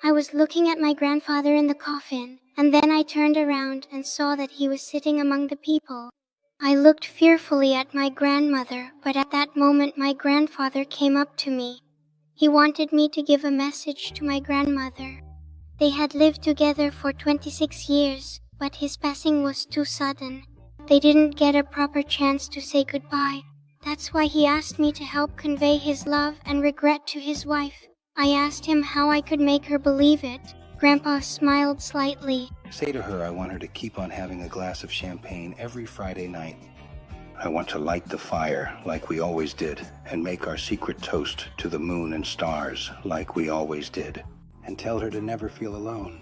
I was looking at my grandfather in the coffin, and then I turned around and saw that he was sitting among the people. I looked fearfully at my grandmother, but at that moment my grandfather came up to me. He wanted me to give a message to my grandmother. They had lived together for 26 years, but his passing was too sudden. They didn't get a proper chance to say goodbye. That's why he asked me to help convey his love and regret to his wife. I asked him how I could make her believe it. Grandpa smiled slightly. Say to her I want her to keep on having a glass of champagne every Friday night. I want to light the fire like we always did, and make our secret toast to the moon and stars like we always did. And tell her to never feel alone.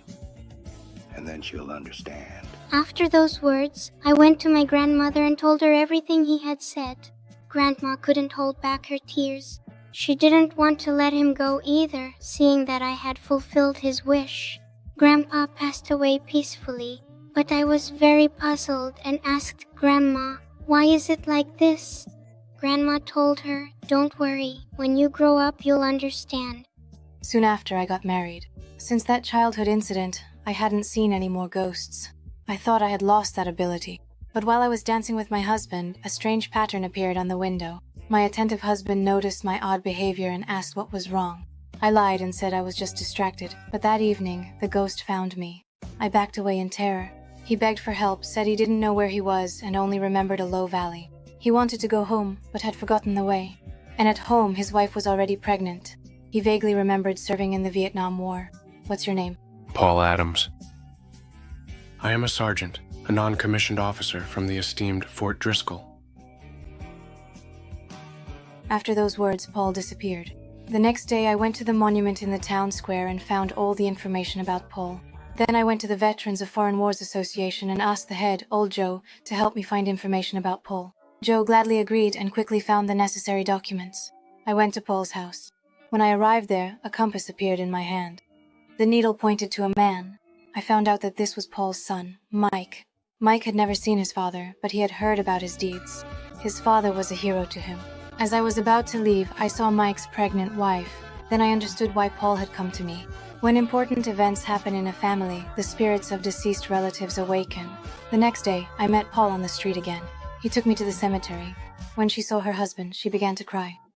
And then she'll understand. After those words, I went to my grandmother and told her everything he had said. Grandma couldn't hold back her tears. She didn't want to let him go either, seeing that I had fulfilled his wish. Grandpa passed away peacefully, but I was very puzzled and asked Grandma, "Why is it like this?" Grandma told her, "Don't worry, when you grow up you'll understand." Soon after, I got married. Since that childhood incident, I hadn't seen any more ghosts. I thought I had lost that ability. But while I was dancing with my husband, a strange pattern appeared on the window. My attentive husband noticed my odd behavior and asked what was wrong. I lied and said I was just distracted, but that evening, the ghost found me. I backed away in terror. He begged for help, said he didn't know where he was, and only remembered a low valley. He wanted to go home, but had forgotten the way. And at home, his wife was already pregnant. He vaguely remembered serving in the Vietnam War. What's your name? Paul Adams. I am a sergeant, a non-commissioned officer from the esteemed Fort Driscoll. After those words, Paul disappeared. The next day, I went to the monument in the town square and found all the information about Paul. Then I went to the Veterans of Foreign Wars Association and asked the head, Old Joe, to help me find information about Paul. Joe gladly agreed and quickly found the necessary documents. I went to Paul's house. When I arrived there, a compass appeared in my hand. The needle pointed to a man. I found out that this was Paul's son, Mike. Mike had never seen his father, but he had heard about his deeds. His father was a hero to him. As I was about to leave, I saw Mike's pregnant wife. Then I understood why Paul had come to me. When important events happen in a family, the spirits of deceased relatives awaken. The next day, I met Paul on the street again. He took me to the cemetery. When she saw her husband, she began to cry.